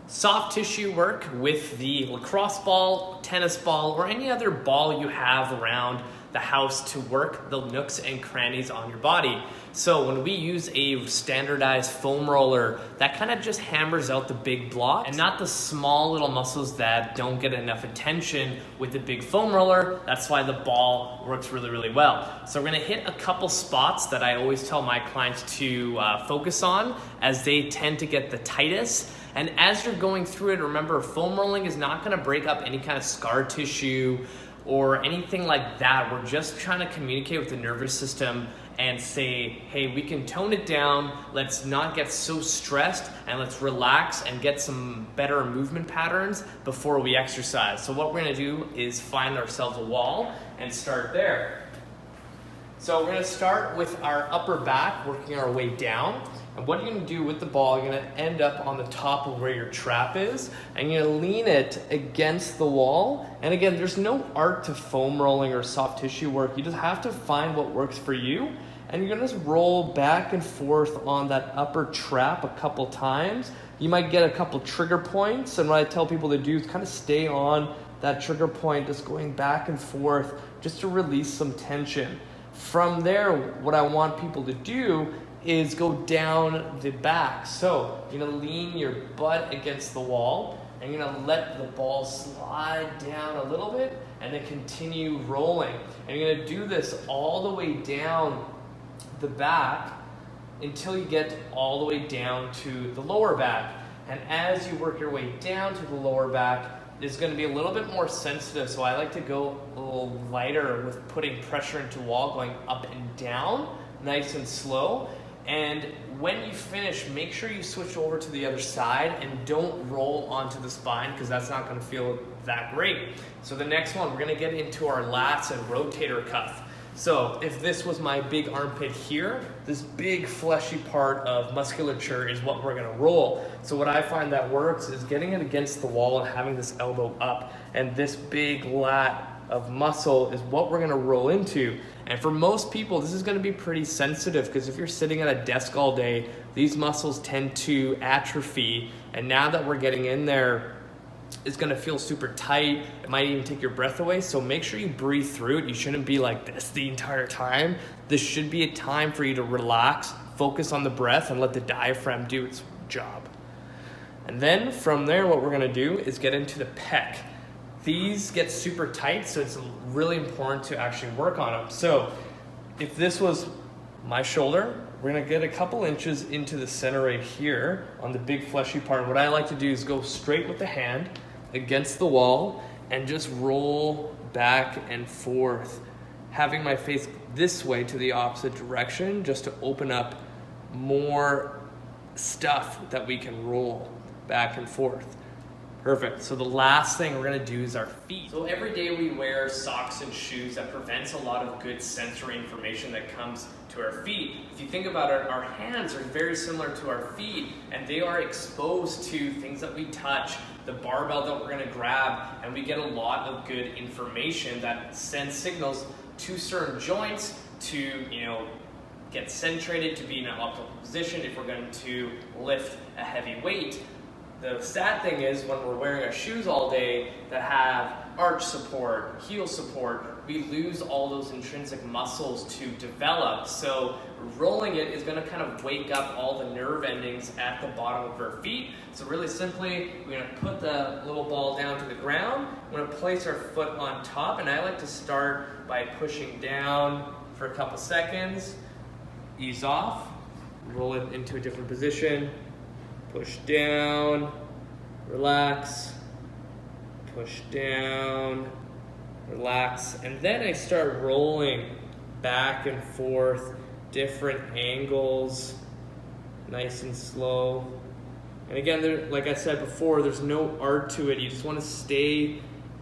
Soft tissue work with the lacrosse ball, tennis ball, or any other ball you have around the house to work the nooks and crannies on your body. So when we use a standardized foam roller, that kind of just hammers out the big blocks and not the small little muscles that don't get enough attention with the big foam roller. That's why the ball works really, really well. So we're gonna hit a couple spots that I always tell my clients to focus on, as they tend to get the tightest. And as you're going through it, remember, foam rolling is not gonna break up any kind of scar tissue or anything like that. We're just trying to communicate with the nervous system and say, hey, we can tone it down. Let's not get so stressed, and let's relax and get some better movement patterns before we exercise. So what we're gonna do is find ourselves a wall and start there. So we're gonna start with our upper back, working our way down. And what you're gonna do with the ball, you're gonna end up on the top of where your trap is, and you're gonna lean it against the wall. And again, there's no art to foam rolling or soft tissue work. You just have to find what works for you. And you're gonna just roll back and forth on that upper trap a couple times. You might get a couple trigger points, and what I tell people to do is kind of stay on that trigger point, just going back and forth, just to release some tension. From there, what I want people to do is go down the back. So you're gonna lean your butt against the wall, and you're gonna let the ball slide down a little bit, and then continue rolling. And you're gonna do this all the way down the back until you get all the way down to the lower back. And as you work your way down to the lower back, it's going to be a little bit more sensitive, so I like to go a little lighter with putting pressure into the wall, going up and down, nice and slow. And when you finish, make sure you switch over to the other side and don't roll onto the spine, because that's not going to feel that great. So the next one, we're going to get into our lats and rotator cuff. So if this was my big armpit here, this big fleshy part of musculature is what we're gonna roll. So what I find that works is getting it against the wall and having this elbow up, and this big lat of muscle is what we're gonna roll into. And for most people, this is gonna be pretty sensitive, because if you're sitting at a desk all day, these muscles tend to atrophy. And now that we're getting in there, it's gonna feel super tight. It might even take your breath away. So make sure you breathe through it. You shouldn't be like this the entire time. This should be a time for you to relax, focus on the breath, and let the diaphragm do its job. And then from there, what we're gonna do is get into the pec. These get super tight, so it's really important to actually work on them. So if this was my shoulder, we're gonna get a couple inches into the center right here on the big fleshy part. What I like to do is go straight with the hand against the wall and just roll back and forth, having my face this way to the opposite direction, just to open up more stuff that we can roll back and forth. Perfect. So the last thing we're gonna do is our feet. So every day we wear socks and shoes that prevents a lot of good sensory information that comes to our feet. If you think about it, our hands are very similar to our feet, and they are exposed to things that we touch, the barbell that we're gonna grab, and we get a lot of good information that sends signals to certain joints to, get centrated, to be in an optimal position if we're going to lift a heavy weight. The sad thing is, when we're wearing our shoes all day that have arch support, heel support, we lose all those intrinsic muscles to develop. So rolling it is going to kind of wake up all the nerve endings at the bottom of our feet. So really simply, we're going to put the little ball down to the ground. We're going to place our foot on top, and I like to start by pushing down for a couple seconds, ease off, roll it into a different position, push down, relax, push down, relax, and then I start rolling back and forth, different angles, nice and slow. And again, like I said before, there's no art to it. You just want to stay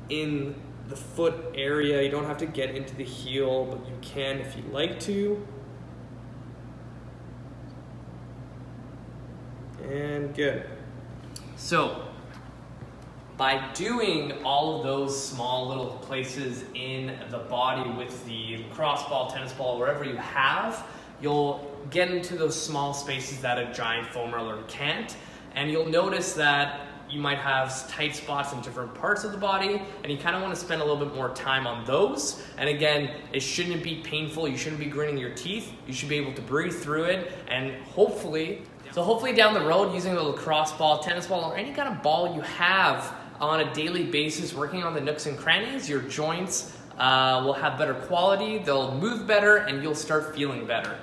in the foot area. You don't have to get into the heel, but you can if you like to. And good. So by doing all of those small little places in the body with the lacrosse ball, tennis ball, wherever you have, you'll get into those small spaces that a giant foam roller can't. And you'll notice that you might have tight spots in different parts of the body, and you kind of want to spend a little bit more time on those. And again, it shouldn't be painful. You shouldn't be gritting your teeth. You should be able to breathe through it, and hopefully down the road, using the lacrosse ball, tennis ball, or any kind of ball you have on a daily basis, working on the nooks and crannies, your joints will have better quality, they'll move better, and you'll start feeling better.